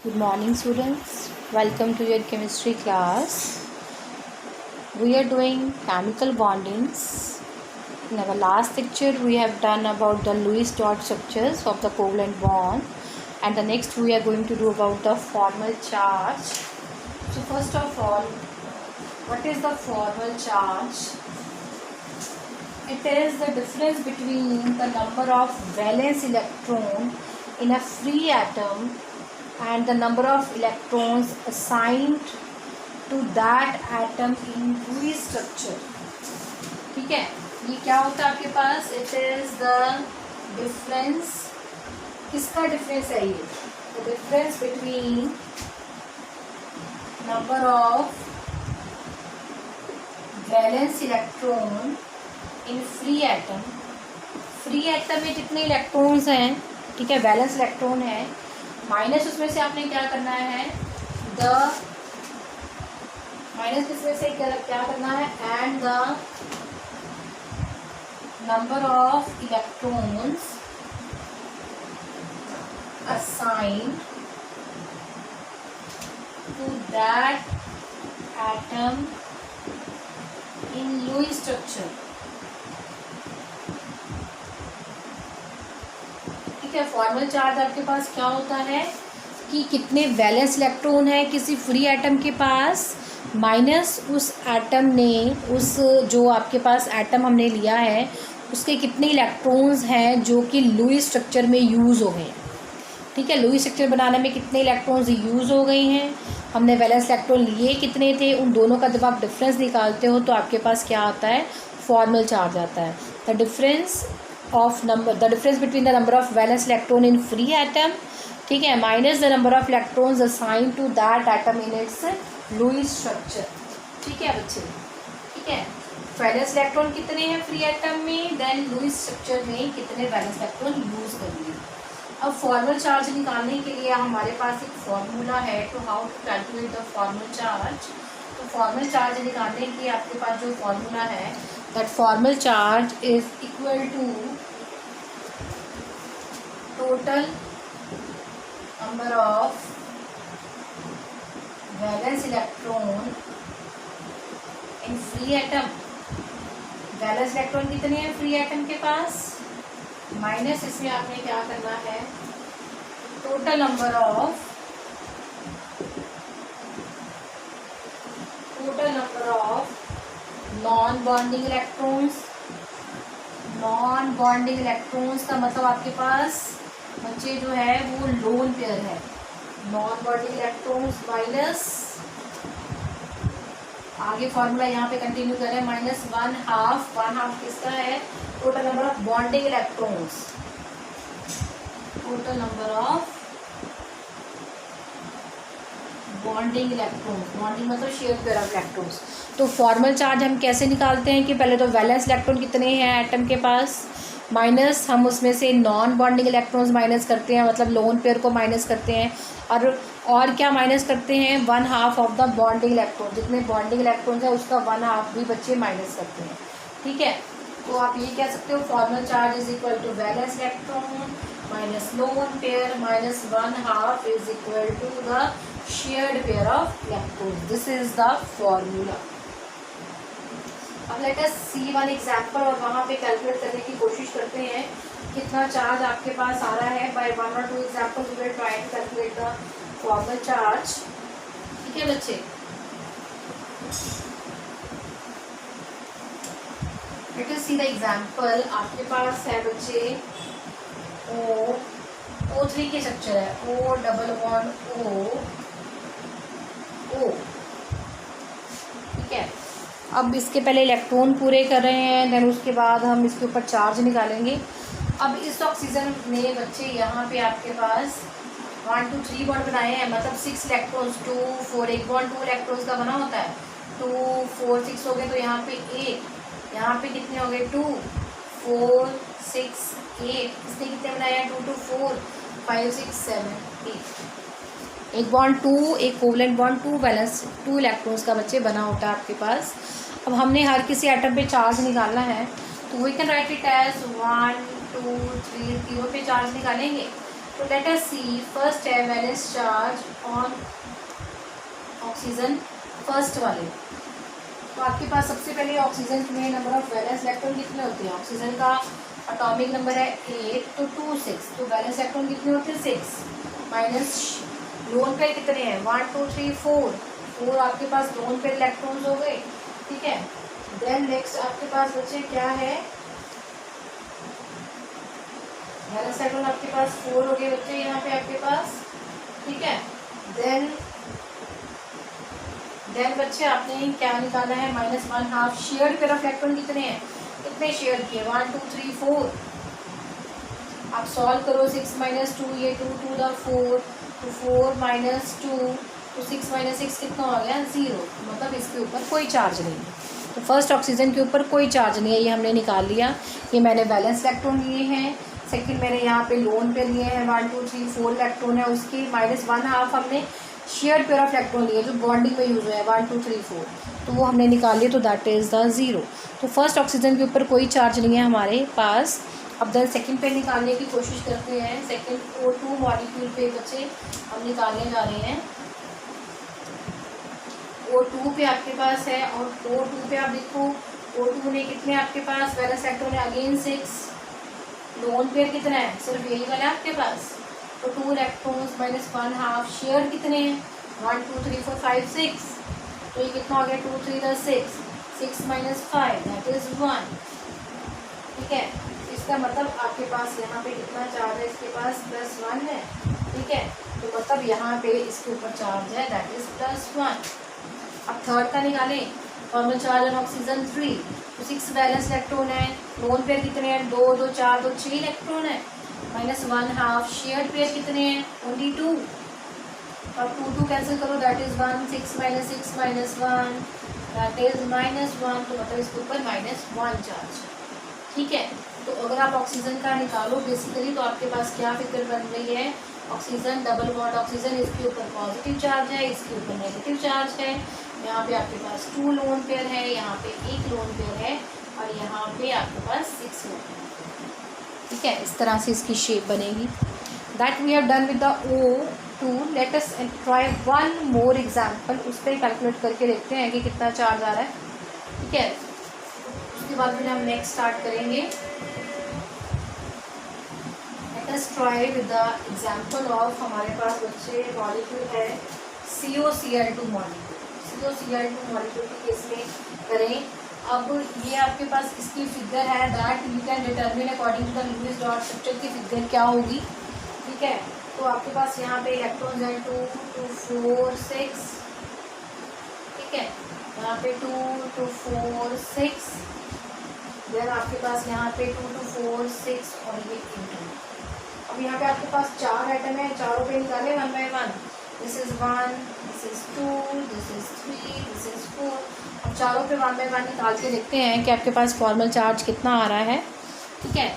Good morning, students. Welcome to your chemistry class. We are doing chemical bondings. In our last lecture, we have done about the Lewis dot structures of the covalent bond, and the next we are going to do about the formal charge. So, first of all, what is the formal charge? It is the difference between the number of valence electron in a free atom and the number of electrons assigned to that atom in Lewis structure. ठीक है, ये क्या होता है आपके पास? It is the difference. किसका difference है ये? The difference between number of valence electron in free atom. Free atom में जितने इलेक्ट्रॉन्स हैं, ठीक है, वैलेंस इलेक्ट्रॉन है, माइनस उसमें से आपने क्या करना है, माइनस इसमें से क्या करना है, and the number of electrons assigned to that atom in Lewis structure. ठीक है, फॉर्मल चार्ज आपके पास क्या होता है कि कितने वैलेंस इलेक्ट्रॉन है किसी फ्री एटम के पास, माइनस उस एटम ने, उस जो आपके पास एटम हमने लिया है उसके कितने इलेक्ट्रॉन्स हैं जो कि लुईस स्ट्रक्चर में यूज़ हो गए हैं. ठीक है, लुईस स्ट्रक्चर बनाने में कितने इलेक्ट्रॉन्स यूज़ हो गई हैं, हमने वैलेंस इलेक्ट्रॉन लिए कितने थे, उन दोनों का जब आप डिफरेंस निकालते हो तो आपके पास क्या आता है, फॉर्मल चार्ज आता है. The difference between the number of valence electron in free atom, ठीक है, minus the number of electrons assign to that atom in its Lewis structure. ठीक है बच्चे, ठीक है, वैलेंस इलेक्ट्रॉन कितने हैं फ्री एटम में, देन लुईस स्ट्रक्चर में कितने वैलेंस इलेक्ट्रॉन यूज करेंगे. अब फॉर्मल चार्ज निकालने के लिए हमारे पास एक फॉर्मूला है, तो how to calculate the formal charge. तो फॉर्मल चार्ज निकालने के लिए आपके पास जो फॉर्मूला है, that formal charge is equal to total number of valence electron in free atom. Valence electron कितने हैं फ्री एटम के पास, माइनस इसमें आपने क्या करना है, total number of non bonding electrons. Non bonding electrons का मतलब आपके पास बच्चे जो है वो लोन पेयर है. नॉन बॉन्डिंग इलेक्ट्रॉन्स माइनस, आगे फॉर्मूला यहाँ पे कंटिन्यू करें, माइनस वन हाफ किसका है, total number of bonding electrons. Total number of bonding electrons, bonding मतलब शेयर पेयर ऑफ इलेक्ट्रॉन्स. तो फॉर्मल चार्ज हम कैसे निकालते हैं कि पहले तो वैलेंस इलेक्ट्रॉन कितने हैं एटम के पास, माइनस हम उसमें से नॉन बॉन्डिंग इलेक्ट्रॉन्स माइनस करते हैं, मतलब लोन पेयर को माइनस करते हैं, और क्या माइनस करते हैं, one half of the bonding electron. जितने बॉन्डिंग इलेक्ट्रॉन्स है उसका वन हाफ भी बच्चे माइनस करते हैं. ठीक है, तो आप ये कह सकते हो formal charge is equal to valence electron minus lone pair minus one half is equal to the shared pair of electrons. This is the formula. अब let us see one example, और वहाँ पे कैलकुलेट करने की कोशिश करते हैं कितना चार्ज आपके पास आ रहा है. By one or two example we will try to calculate the formal charge. ठीक है बच्चे, let us see the example. आपके पास है बच्चे O3 के स्ट्रक्चर है, O डबल बॉन्ड O. ठीक है, अब इसके पहले इलेक्ट्रॉन पूरे कर रहे हैं, देन उसके बाद हम इसके ऊपर चार्ज निकालेंगे. अब इस ऑक्सीजन में बच्चे यहाँ पे आपके पास 1 2 3 बॉन्ड बनाए हैं, मतलब 6 इलेक्ट्रॉन्स, 2 4, एक बॉन्ड 2 इलेक्ट्रॉन्स का बना होता है, 2 4 6 हो गए. तो यहाँ पे 8, यहाँ पे कितने हो गए, 2 4 6 8. इसने कितने बनाए हैं, 2 2 4 5 6 7 8. एक बॉन्ड 2, एक कोवलेंट बॉन्ड 2 वैलेंस 2 इलेक्ट्रॉन्स का बच्चे बना होता है आपके पास. अब हमने हर किसी एटम पे चार्ज निकालना है, तो we can write it as 1 2 3, तीनों पे चार्ज निकालेंगे. तो लेट अस सी, फर्स्ट है valence charge on oxygen, first वाले। तो आपके पास सबसे पहले ऑक्सीजन में नंबर ऑफ वैलेंस इलेक्ट्रॉन कितने होते हैं? ऑक्सीजन का एटॉमिक नंबर है 8, तो 2 6, तो वैलेंस इलेक्ट्रॉन कितने होते हैं? 6 माइनस लोन पेयर कितने हैं? 1 2 3 4 आपके पास लोन पेयर इलेक्ट्रॉन्स हो गए, ठीक है। देन नेक्स्ट आपके पास बच्चे क्या है? वैलेंस इलेक्ट्रॉन आपके पास 4 हो गए बच्चे यहाँ पे आपके पास, ठीक है। देन बच्चे आपने क्या निकाला है? -1/2 शेयर्ड पेयर ऑफ इलेक्ट्रॉन कितने हैं? कितने शेयर किए? 1 2 3 4। आप सॉल्व करो, 6 - 2, ये 2 2 द 4, तो 4 - 2, तो 6 - 6 कितना हो गया? 0। मतलब इसके ऊपर कोई चार्ज नहीं है। तो फर्स्ट ऑक्सीजन के ऊपर कोई चार्ज नहीं है, ये हमने निकाल लिया। ये मैंने वैलेंस इलेक्ट्रॉन लिए हैं। सेकंड मैंने यहाँ पे लोन पे लिए हैं, 1 2 3 4 इलेक्ट्रॉन है, उसकी -1/2 हमने शेयर्ड पेयर ऑफ इलेक्ट्रॉन लिए जो बॉन्डिंग में यूज हुआ है, 1 2 3 4, तो वो हमने निकाल लिया, तो दैट इज़ द 0। तो फर्स्ट ऑक्सीजन के ऊपर कोई चार्ज नहीं है हमारे पास। अब देन सेकंड पे निकालने की कोशिश करते हैं। सेकंड O2 मॉलिक्यूल पे बच्चे हम निकालने जा रहे हैं। O2 पे आपके पास है, और O2 पे आप देखो O2 ने कितने आपके पास वैलेंस इलेक्ट्रॉन है? अगेन 6। लोन पेयर कितना है? सिर्फ यही वाला है आपके पास, तो 2 इलेक्ट्रॉन्स -1/2 शेयर कितने हैं? 1 2 3 4 5 6, तो ये कितना हो गया? 2 3 द 6, 6 - 5 दैट इज 1, ठीक है। इसका मतलब आपके पास यहाँ पे कितना चार्ज है? इसके पास +1 है, ठीक है। तो मतलब यहाँ पे इसके ऊपर चार्ज है, दैट इज +1। अब थर्ड का निकालें। फॉर्मल चार्ज ऑन ऑक्सीजन 3, तो 6 वैलेंस इलेक्ट्रॉन है। लोन पेयर कितने हैं? 2 2 4 2 6 इलेक्ट्रॉन है। -1/2 शेयर्ड पेयर कितने हैं? ओनली 2। अब 2 2 कैंसिल करो, दैट इज 1। 6 - 6 - 1 दैट इज -1, तो मतलब इसके ऊपर -1 चार्ज, ठीक है। तो अगर आप ऑक्सीजन का निकालो बेसिकली, तो आपके पास क्या फिगर बन रही है? ऑक्सीजन डबल बॉन्ड ऑक्सीजन, इसके ऊपर पॉजिटिव चार्ज है, इसके ऊपर नेगेटिव चार्ज है। यहाँ पे आपके पास 2 लोन पेयर है, यहाँ पे 1 लोन पेयर है, और यहाँ पे आपके पास 6 लोन पेयर है, ठीक है। इस तरह से इसकी शेप बनेगी। That we have done with the O2। Let us try one more example, उस पर कैलकुलेट करके देखते हैं कि कितना चार्ज आ रहा है, ठीक है। उसके बाद फिर हम नेक्स्ट स्टार्ट करेंगे। Late us try with the example of, हमारे पास बच्चे मॉलिक्यूल है COCl2 मॉलिक्यूल। COCl2 मॉलिक्यूल के केस में करें। अब ये आपके पास इसकी फिगर है, that you can determine according to the Lewis dot structure की फिगर क्या होगी, ठीक है। तो आपके पास यहाँ पे इलेक्ट्रॉन्स हैं 2 2 4 6, ठीक है। यहाँ पे 2 2 4 6, देन आपके पास यहाँ पे 2 2 4 6 और ये 8। अब यहाँ पे आपके पास 4 आइटम है, चारों पे निकाले 1 by 1। This is 1, this is 2, this is 3, this is 4। अब चारों पे 1 by 1 निकाल के देखते हैं कि आपके पास फॉर्मल चार्ज कितना आ रहा है, ठीक है।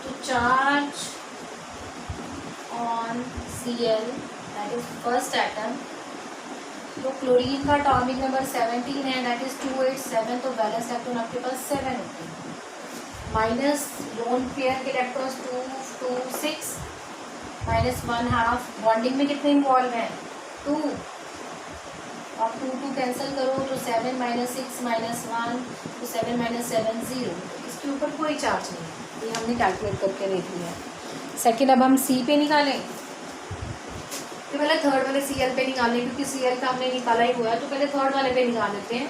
तो charge on Cl, that is first atom, तो क्लोरीन का एटॉमिक नंबर 17 है, दैट इज 287, तो वैलेंस इलेक्ट्रॉन आपके पास 7 होते हैं। माइनस लोन पेयर के इलेक्ट्रॉन्स 2 2 6, -1/2 बॉन्डिंग में कितने इन्वॉल्व हैं? 2। और 2 2 कैंसिल करो, तो 7 - 6 - 1, तो 7 - 7 0। इसके ऊपर कोई चार्ज नहीं है, ये हमने कैलकुलेट करके देख लिया। सेकेंड, अब हम C पे निकालें। तो पहले थर्ड वाले Cl पे निकालें, क्योंकि Cl का हमने निकाला ही हुआ है, तो पहले थर्ड वाले पे निकाल लेते हैं,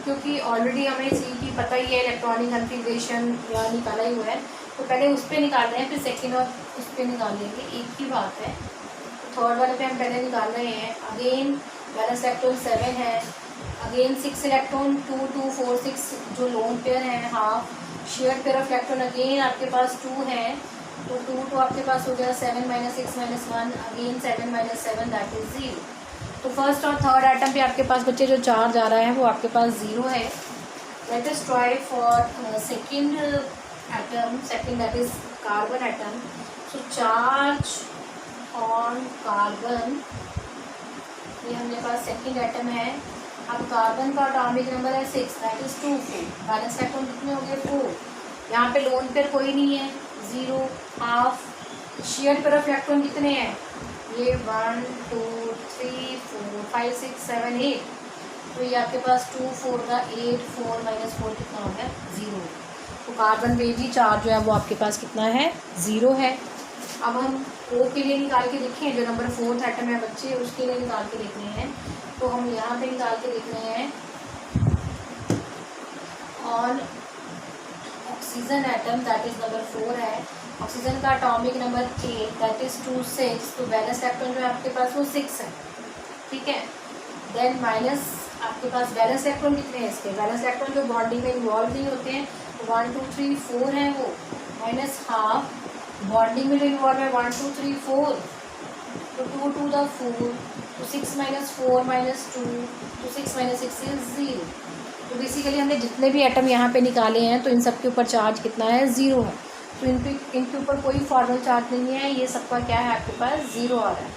क्योंकि ऑलरेडी हमें C की पता ही है, इलेक्ट्रॉनिक कन्फिग्रेशन या निकाला ही हुआ है। तो पहले उस पर निकाल रहे हैं, फिर सेकेंड और उस पर निकाल लेंगे, एक ही बात है। तो थर्ड वाले पे हम पहले निकाल रहे हैं। अगेन वैलेंस इलेक्ट्रॉन 7 है, अगेन 6 इलेक्ट्रॉन 2 2 4 6 जो लोन पेयर है, half shared pair of electron again आपके पास 2 है, तो 2 तो आपके पास हो गया 7 - 6 - 1, अगेन 7 - 7 दैट इज 0। तो फर्स्ट और थर्ड आइटम पे आपके पास बच्चे जो चार्ज आ रहा है वो आपके पास 0 है। Late us try for second atom, second that is carbon atom. So charge on carbon, ये हमारे पास सेकेंड एटम है। अब कार्बन का एटॉमिक नंबर है 6, दैट इज 2 4। बैलेंस इलेक्ट्रॉन कितने हो गए? 4। यहाँ पे लोन पेयर कोई नहीं है, 0 हाफ, शेयर तरफ इलेक्ट्रॉन कितने हैं, ये 1 2 3 4 5 6 7 8, तो ये आपके पास 2 4 का 8 4 माइनस 4 कितना हो गया 0। तो कार्बन पे भी चार्ज जो है वो आपके पास कितना है 0 है। अब हम O के लिए निकाल के देखें, जो नंबर 4th एटम है बच्चे उसके लिए निकाल के देखने हैं। तो हम यहाँ पे निकाल के देखने हैं on oxygen atom that is number 4 है। ऑक्सीजन का एटॉमिक नंबर 8 दैट इज 2 6, तो वैलेंस इलेक्ट्रॉन जो है आपके पास वो 6 है, ठीक है। देन माइनस आपके पास वैलेंस इलेक्ट्रॉन कितने हैं इसके, वैलेंस इलेक्ट्रॉन जो बॉन्डिंग में इन्वॉल्व नहीं होते हैं, तो 1 2 3 4 है वो, माइनस हाफ बॉन्डिंग में जो इन्वॉल्व है 1 2 3 4, तो 2 2 द 4, तो 6 माइनस 4 माइनस 2, तो 6 माइनस 6 इज 0। तो बेसिकली हमने जितने भी एटम यहाँ पे निकाले हैं तो इन सब के ऊपर चार्ज कितना है 0 है, तो इनके ऊपर कोई फॉर्मल चार्ज नहीं है, ये सबका क्या है आपके पास 0 आ रहा है,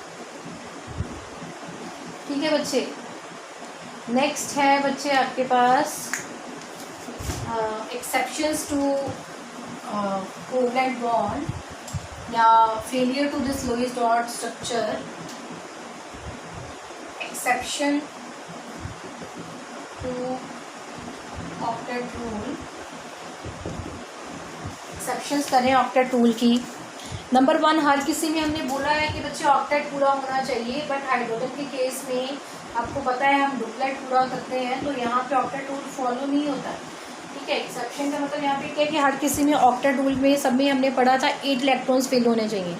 ठीक है बच्चे। नेक्स्ट है बच्चे आपके पास एक्सेप्शंस टू कोवलेंट बॉन्ड या failure to this Lewis dot structure. Exception to octet rule, exceptions करें ऑक्टेट रूल की। नंबर 1, हर किसी में हमने बोला है कि बच्चे ऑक्टेट पूरा होना चाहिए, बट हाइड्रोजन के केस में आपको पता है हम डुप्लेट पूरा करते हैं, तो यहाँ पे ऑक्टेट रूल फॉलो नहीं होता है, ठीक है। एक्सेप्शन का मतलब यहाँ पे क्या है कि हर किसी में ऑक्टेट रूल में सब में हमने पढ़ा था 8 इलेक्ट्रॉन्स फिल होने चाहिए,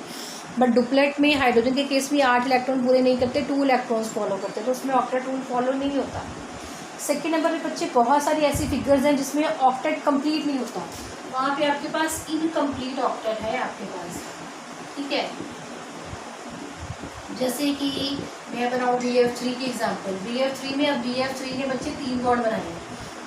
बट डुप्लेट में हाइड्रोजन के केस में 8 इलेक्ट्रॉन पूरे नहीं करते, 2 इलेक्ट्रॉन्स फॉलो करते, तो उसमें ऑक्टेट रूल फॉलो नहीं होता। सेकेंड नंबर पे बच्चे बहुत सारी ऐसी फिगर्स हैं जिसमें ऑक्टेट कंप्लीट नहीं होता, वहाँ पे आपके पास इनकम्प्लीट ऑक्टेट है आपके पास, ठीक है। जैसे कि मैं बनाऊँ BF3 की एग्जांपल, BF3 में अब BF3 ने बच्चे 3 बॉन्ड बनाए हैं,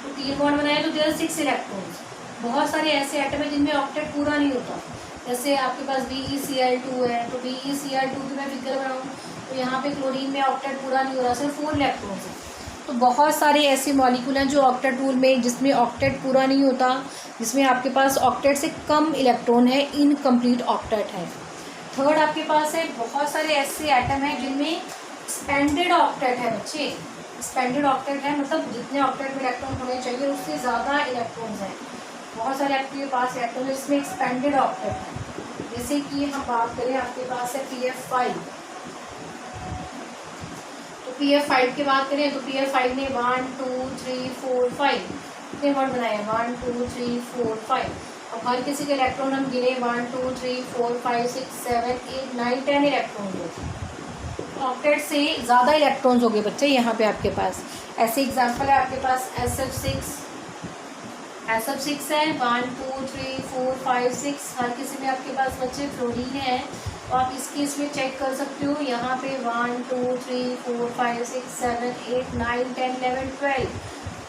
तो 3 बॉन्ड बनाए तो देयर 6 इलेक्ट्रॉन्स। बहुत सारे ऐसे एटम है जिनमें ऑक्टेट पूरा नहीं होता, जैसे आपके पास BeCl2 है, तो BeCl2 की मैं फिगर बनाऊँ तो यहाँ पे क्लोरीन में ऑक्टेट पूरा नहीं हो रहा, सिर्फ 4 इलेक्ट्रॉन्स है। तो बहुत सारे ऐसे मॉलिक्यूल हैं जो ऑक्टेट रूल में जिसमें ऑक्टेट पूरा नहीं होता, जिसमें आपके पास ऑक्टेट से कम इलेक्ट्रॉन है, इनकम्प्लीट ऑक्टेट है। थर्ड आपके पास है बहुत सारे ऐसे एटम हैं जिनमें एक्सपेंडेड ऑक्टेट है बच्चे, एक्सपेंडेड ऑक्टेट है मतलब जितने ऑक्टेट में इलेक्ट्रॉन होने चाहिए उससे ज़्यादा इलेक्ट्रॉन्स हैं। बहुत सारे आपके पास इलेक्ट्रॉन है जिसमें एक्सपेंडेड ऑक्टेट है, जैसे कि हम बात करें आपके पास है PF5, तो PF5 की बात करें तो PF5 ने 1 2 3 4 5 कितने बॉन्ड बनाए 1 2 3 4 5। अब हर किसी के इलेक्ट्रॉन हम गिने 1 2 3 4 5 6 7 8 9 10 इलेक्ट्रॉन होते, ऑक्टेट से ज़्यादा इलेक्ट्रॉन्स हो गए बच्चे यहाँ पे आपके पास। ऐसे एग्जांपल है आपके पास SF6 है 1 2 3 4 5 6, हर किसी में आपके पास बच्चे फ्लोरीन है, तो आप इसकी इसमें चेक कर सकते हो, यहाँ पे 1 2 3 4 5 6 7 8 9 10 11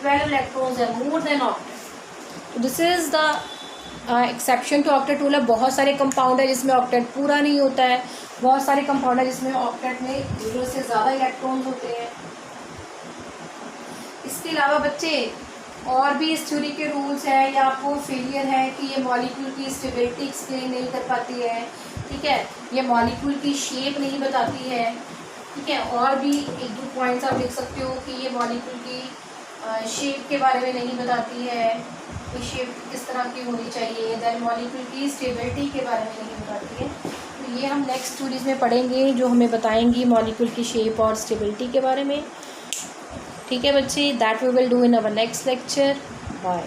12 इलेक्ट्रॉन्स है, मोर देन ऑक्टेट। तो this is the exception to octet rule है। बहुत सारे कंपाउंड है जिसमें ऑक्टेट पूरा नहीं होता है, बहुत सारे कंपाउंड है जिसमें ऑक्टेट में 0 से ज़्यादा इलेक्ट्रॉन्स होते हैं। इसके अलावा बच्चे और भी इस थ्योरी के रूल्स हैं या आपको फेलियर है कि ये मॉलिक्यूल की स्टेबिलिटी एक्सप्लेन नहीं कर पाती है, ठीक है, ये मॉलिक्यूल की शेप नहीं बताती है, ठीक है। और भी 1-2 पॉइंट्स आप लिख सकते हो कि ये मॉलिक्यूल की शेप के बारे में नहीं बताती है, ये शेप किस तरह की होनी चाहिए, देन मॉलिक्यूल की स्टेबिलिटी के बारे में नहीं बताती है। तो ये हम नेक्स्ट स्टोरीज में पढ़ेंगे जो हमें बताएंगी मॉलिक्यूल की शेप और स्टेबिलिटी के बारे में, ठीक है बच्चे। That we will do in our next lecture. Bye.